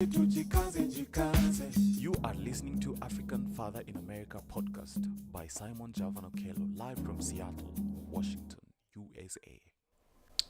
You are listening to African Father in America podcast by Simon Javan Okello, live from Seattle, Washington, USA.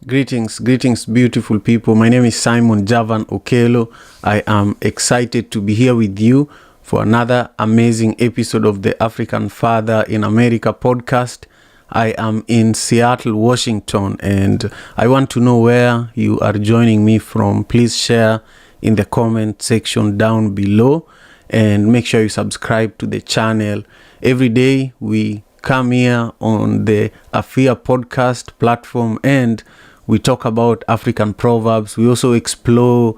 Greetings, beautiful people. My name is Simon Javan Okello. I am excited to be here with you for another amazing episode of the African Father in America podcast. I am in Seattle, Washington, and I want to know where you are joining me from. Please share in the comment section down below and make sure you subscribe to the channel. Every day we come here on the AFIA podcast platform and we talk about African proverbs. We also explore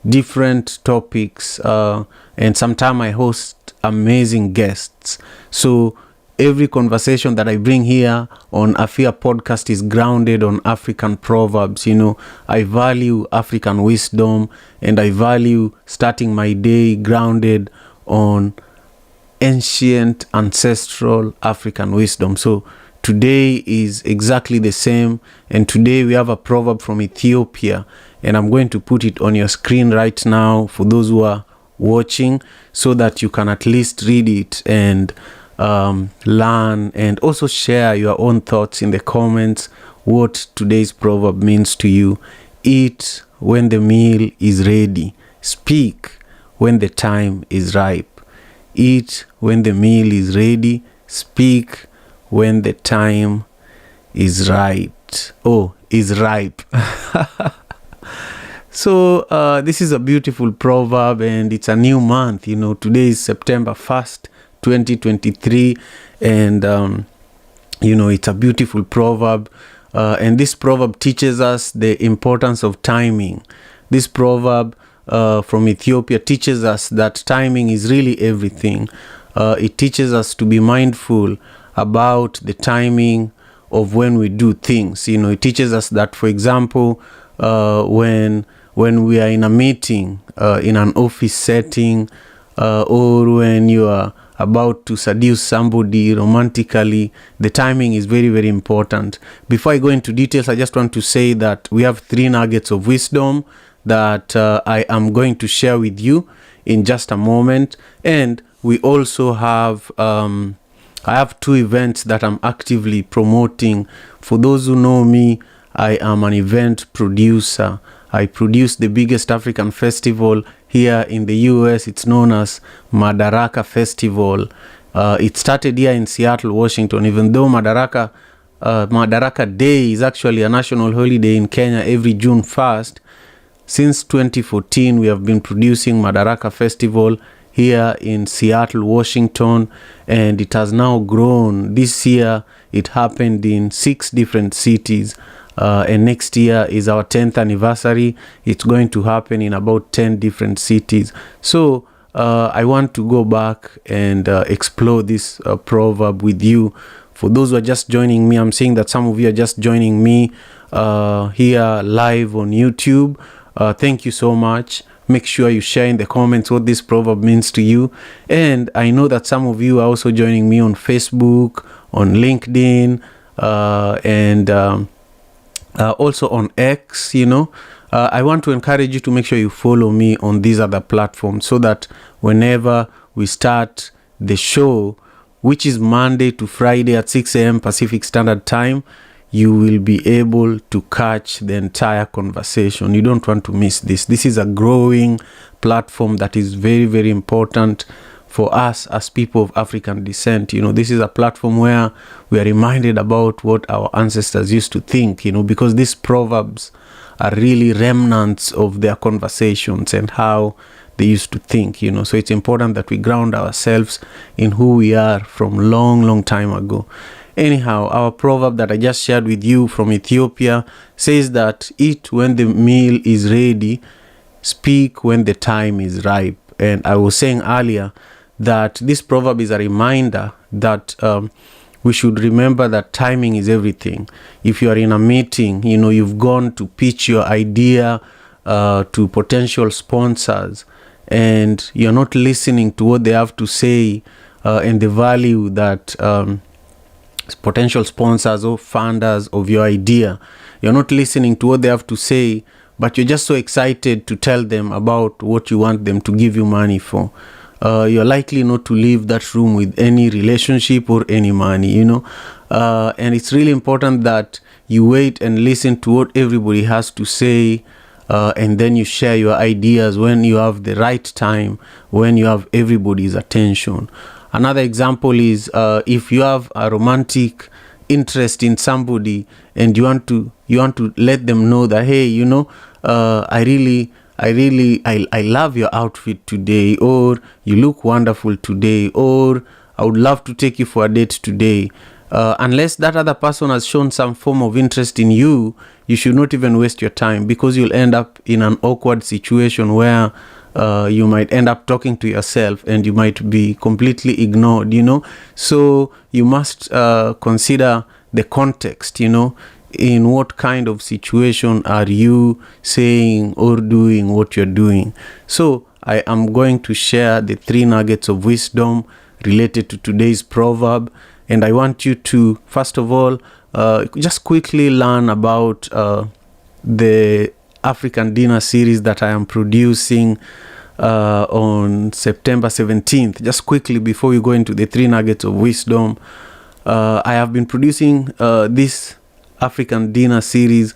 different topics and sometimes I host amazing guests. So every conversation that I bring here on AFIA podcast is grounded on African proverbs. You know, I value African wisdom and I value starting my day grounded on ancient ancestral African wisdom. So today is exactly the same, and today we have a proverb from Ethiopia, and I'm going to put it on your screen right now for those who are watching so that you can at least read it and learn and also share your own thoughts in the comments what today's proverb means to you. Eat when the meal is ready. Speak when the time is ripe. Eat when the meal is ready. Speak when the time is right. Is ripe. So this is a beautiful proverb and it's a new month. You know, today is September 1st. 2023, and it's a beautiful proverb, and this proverb teaches us the importance of timing. This proverb from Ethiopia teaches us that timing is really everything. It teaches us to be mindful about the timing of when we do things. You know, it teaches us that, for example, when we are in a meeting, in an office setting, or when you are about to seduce somebody romantically, the timing is very, very important. Before I go into details, I just want to say that we have 3 nuggets of wisdom that I am going to share with you in just a moment. And we also have, I have 2 events that I'm actively promoting. For those who know me, I am an event producer. I produce the biggest African festival here in the US. It's known as Madaraka Festival. It started here in Seattle, Washington, even though Madaraka Day is actually a national holiday in Kenya every June 1st. Since 2014, we have been producing Madaraka Festival here in Seattle, Washington, and it has now grown. This year, it happened in 6 different cities. And next year is our 10th anniversary. It's going to happen in about 10 different cities. So I want to go back and explore this proverb with you. For those who are just joining me, I'm seeing that some of you are just joining me here live on YouTube. Thank you so much. Make sure you share in the comments what this proverb means to you. And I know that some of you are also joining me on Facebook, on LinkedIn, and also on X. I want to encourage you to make sure you follow me on these other platforms so that whenever we start the show, which is Monday to Friday at 6 a.m. Pacific Standard Time, you will be able to catch the entire conversation. You don't want to miss this. This is a growing platform that is very, very important for us as people of African descent. This is a platform where we are reminded about what our ancestors used to think, because these proverbs are really remnants of their conversations and how they used to think, So it's important that we ground ourselves in who we are from long time ago. Anyhow, our proverb that I just shared with you from Ethiopia says that eat when the meal is ready, speak when the time is ripe. And I was saying earlier that this proverb is a reminder that we should remember that timing is everything. If you are in a meeting, you've gone to pitch your idea to potential sponsors and you're not listening to what they have to say and the value that potential sponsors or funders of your idea, you're not listening to what they have to say but you're just so excited to tell them about what you want them to give you money for. You're likely not to leave that room with any relationship or any money, and it's really important that you wait and listen to what everybody has to say, and then you share your ideas when you have the right time, when you have everybody's attention. Another example is if you have a romantic interest in somebody and you want to let them know that, hey, I love your outfit today, or you look wonderful today, or I would love to take you for a date today. Unless that other person has shown some form of interest in you, you should not even waste your time, because you'll end up in an awkward situation where you might end up talking to yourself and you might be completely ignored, So you must consider the context, in what kind of situation are you saying or doing what you're doing. So I am going to share the 3 nuggets of wisdom related to today's proverb. And I want you to, first of all, just quickly learn about the African dinner series that I am producing on September 17th. Just quickly, before we go into the 3 nuggets of wisdom, I have been producing this African dinner series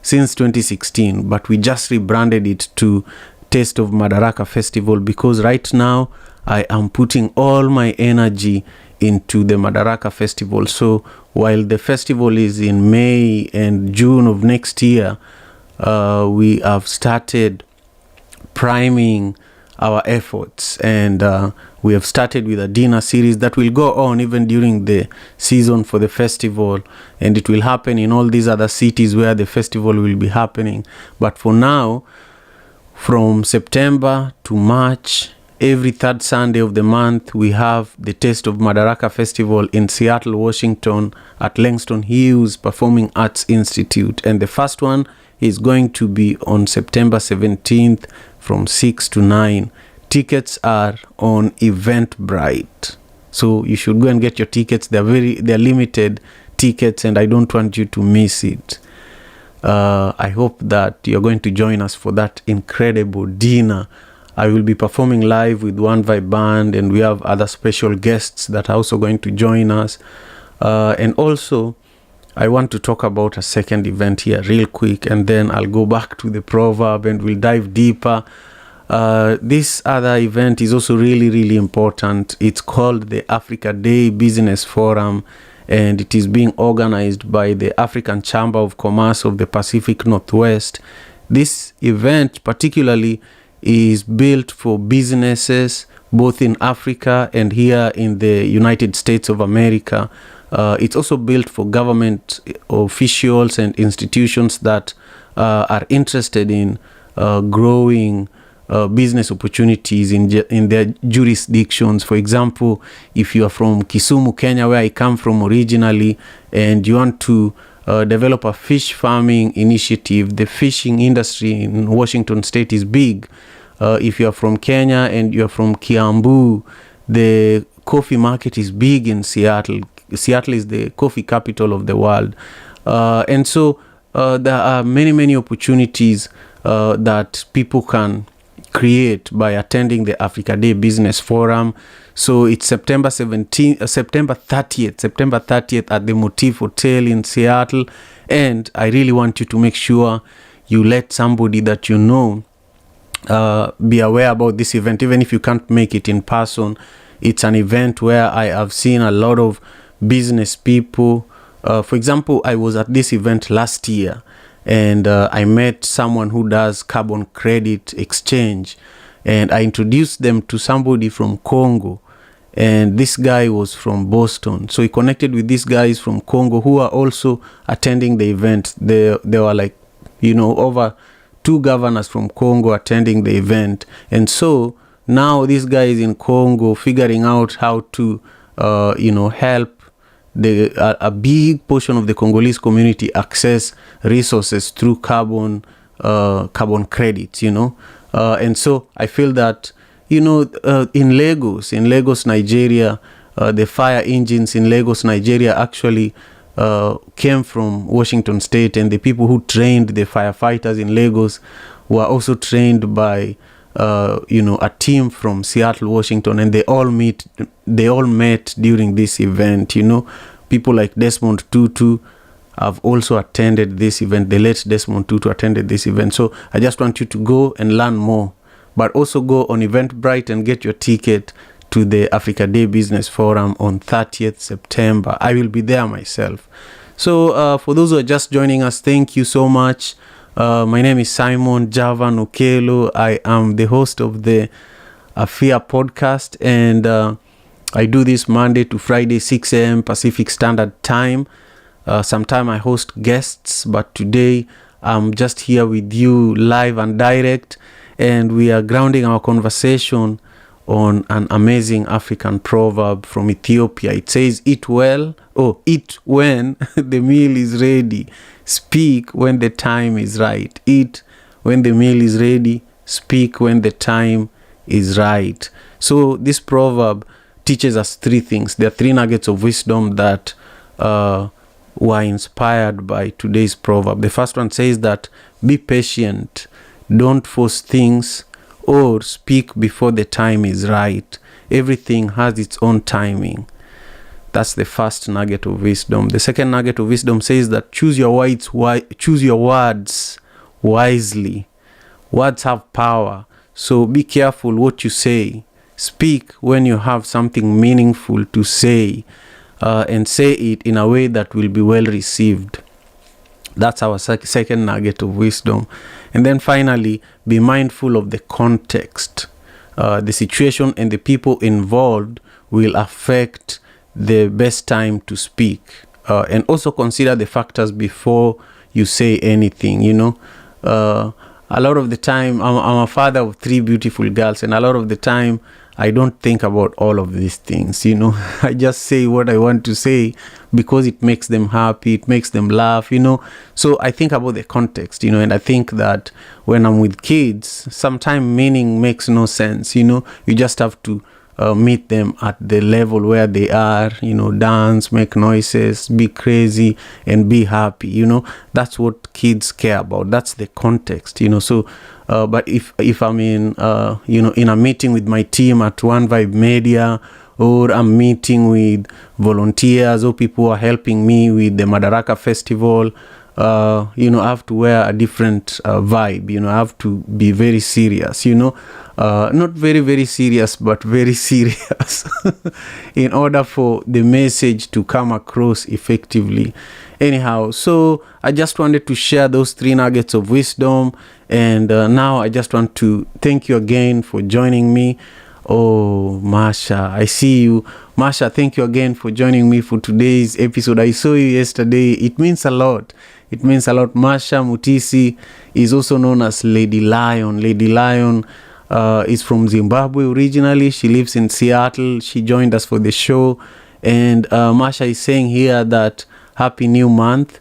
since 2016, but we just rebranded it to Taste of Madaraka Festival, because right now I am putting all my energy into the Madaraka Festival. So while the festival is in May and June of next year, we have started priming our efforts, and we have started with a dinner series that will go on even during the season for the festival, and it will happen in all these other cities where the festival will be happening. But for now, from September to March, every 3rd Sunday of the month, we have the Taste of Madaraka Festival in Seattle, Washington at Langston Hughes Performing Arts Institute. And the first one is going to be on September 17th from 6 to 9. Tickets are on Eventbrite. So you should go and get your tickets. They're limited tickets, and I don't want you to miss it. I hope that you're going to join us for that incredible dinner. I will be performing live with One Vibe Band, and we have other special guests that are also going to join us. And also, I want to talk about a second event here real quick, and then I'll go back to the proverb and we'll dive deeper. This other event is also really, really important. It's called the Africa Day Business Forum, and it is being organized by the African Chamber of Commerce of the Pacific Northwest. This event particularly is built for businesses both in Africa and here in the United States of America. It's also built for government officials and institutions that are interested in growing business opportunities in their jurisdictions. For example, if you are from Kisumu, Kenya, where I come from originally, and you want to develop a fish farming initiative, the fishing industry in Washington State is big. If you are from Kenya and you are from Kiambu, the coffee market is big in Seattle. Seattle is the coffee capital of the world. And so there are many, many opportunities that people can create by attending the Africa Day Business Forum. So it's September 30th at the Motif Hotel in Seattle. And I really want you to make sure you let somebody that you know be aware about this event, even if you can't make it in person. It's an event where I have seen a lot of business people. For example, I was at this event last year, and I met someone who does carbon credit exchange, and I introduced them to somebody from Congo, and this guy was from Boston. So he connected with these guys from Congo who are also attending the event. There were like, over 2 governors from Congo attending the event. And so now this guy is in Congo figuring out how to, help a big portion of the Congolese community access resources through carbon credits, and so I feel that, in Lagos, Nigeria, the fire engines in Lagos, Nigeria actually came from Washington State, and the people who trained the firefighters in Lagos were also trained by a team from Seattle, Washington, and they all met during this event. People like Desmond Tutu have also attended this event. The late Desmond Tutu attended this event. So I just want you to go and learn more, but also go on Eventbrite and get your ticket to the Africa Day Business Forum on 30th September. I will be there myself. So for those who are just joining us, thank you so much. My name is Simon Javan Okelo. I am the host of the AFIA podcast, and I do this Monday to Friday, 6 a.m. Pacific Standard Time. Sometime I host guests, but today I'm just here with you live and direct, and we are grounding our conversation on an amazing African proverb from Ethiopia. It says, eat when the meal is ready. Speak when the time is right. Eat when the meal is ready. Speak when the time is right. So this proverb teaches us three things. There are three nuggets of wisdom that were inspired by today's proverb. The first one says that be patient, don't force things, or speak before the time is right. Everything has its own timing. That's the first nugget of wisdom. The second nugget of wisdom says that choose your words wisely. Words have power, so be careful what you say. Speak when you have something meaningful to say, and say it in a way that will be well received. That's our second nugget of wisdom. And then finally, be mindful of the context. The situation and the people involved will affect the best time to speak. And also consider the factors before you say anything. A lot of the time, I'm a father of 3 beautiful girls, and a lot of the time, I don't think about all of these things, I just say what I want to say because it makes them happy, it makes them laugh, So I think about the context, and I think that when I'm with kids, sometimes meaning makes no sense, You just have to meet them at the level where they are, dance, make noises, be crazy, and be happy, That's what kids care about. That's the context, So but if I'm in in a meeting with my team at One Vibe Media, or I'm meeting with volunteers or people who are helping me with the Madaraka Festival, I have to wear a different vibe. I have to be very serious, not very, very serious, but very serious in order for the message to come across effectively. Anyhow, so I just wanted to share those 3 nuggets of wisdom. And now I just want to thank you again for joining me. Oh, Masha, I see you. Masha, thank you again for joining me for today's episode. I saw you yesterday. It means a lot. It means a lot. Masha Mutisi is also known as Lady Lion. Lady Lion is from Zimbabwe originally. She lives in Seattle. She joined us for the show. And Masha is saying here that Happy New Month.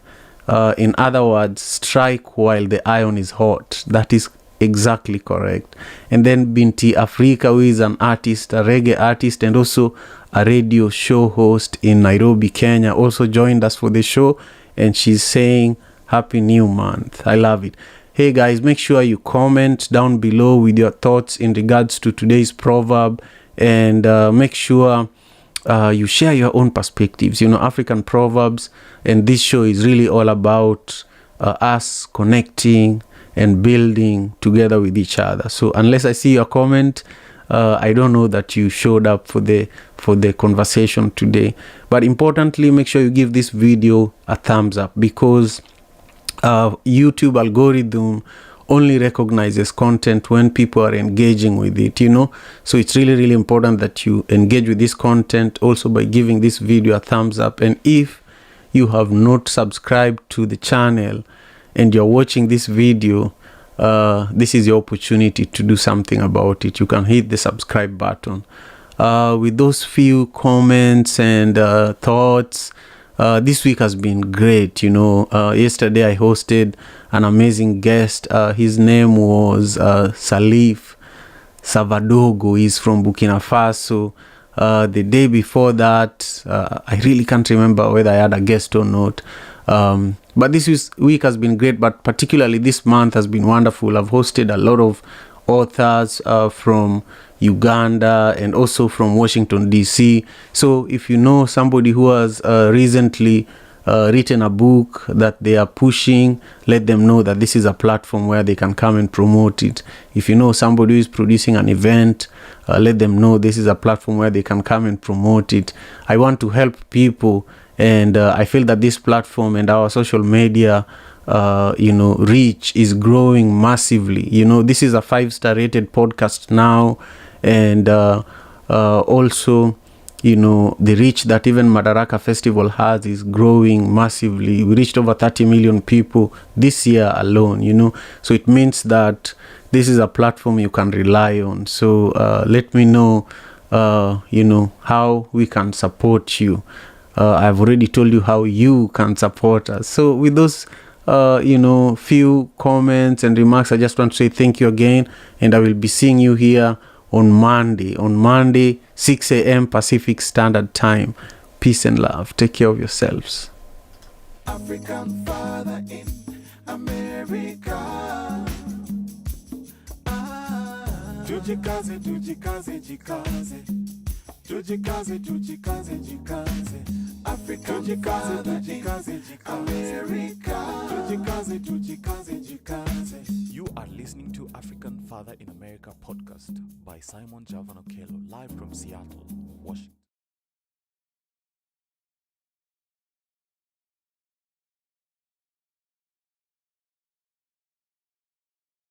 In other words, strike while the iron is hot. That is exactly correct. And then Binti Afrika, who is an artist, a reggae artist, and also a radio show host in Nairobi, Kenya, also joined us for the show. And she's saying, Happy New Month. I love it. Hey guys, make sure you comment down below with your thoughts in regards to today's proverb. And make sure you share your own perspectives, African proverbs. And this show is really all about us connecting and building together with each other. So unless I see your comment, I don't know that you showed up for the conversation today. But importantly, make sure you give this video a thumbs up, because YouTube algorithm only recognizes content when people are engaging with it, So it's really, really important that you engage with this content also by giving this video a thumbs up. And if you have not subscribed to the channel and you're watching this video, this is your opportunity to do something about it. You can hit the subscribe button. With those few comments and thoughts, this week has been great. Yesterday I hosted an amazing guest. His name was Salif Savadogo. He's from Burkina Faso. The day before that, I really can't remember whether I had a guest or not. But this week has been great, but particularly this month has been wonderful. I've hosted a lot of authors from Uganda and also from Washington, D.C. So if you know somebody who has recently written a book that they are pushing, let them know that this is a platform where they can come and promote it. If you know somebody who is producing an event, let them know this is a platform where they can come and promote it. I want to help people, and I feel that this platform and our social media reach is growing massively. This is a 5-star rated podcast now, and also the reach that even Madaraka Festival has is growing massively. We reached over 30 million people this year alone, so it means that this is a platform you can rely on. So let me know how we can support you. I've already told you how you can support us. So with those few comments and remarks, I just want to say thank you again, and I will be seeing you here on Monday 6 a.m. Pacific Standard Time. Peace and love. Take care of yourselves. African father in America. Tujikaze, tujikaze, jikaze. Tujikaze, tujikaze, jikaze. African father in America. Tujikaze, tujikaze, jikaze. You are listening to African Father in America podcast by Simon Javan Okello, live from Seattle, Washington.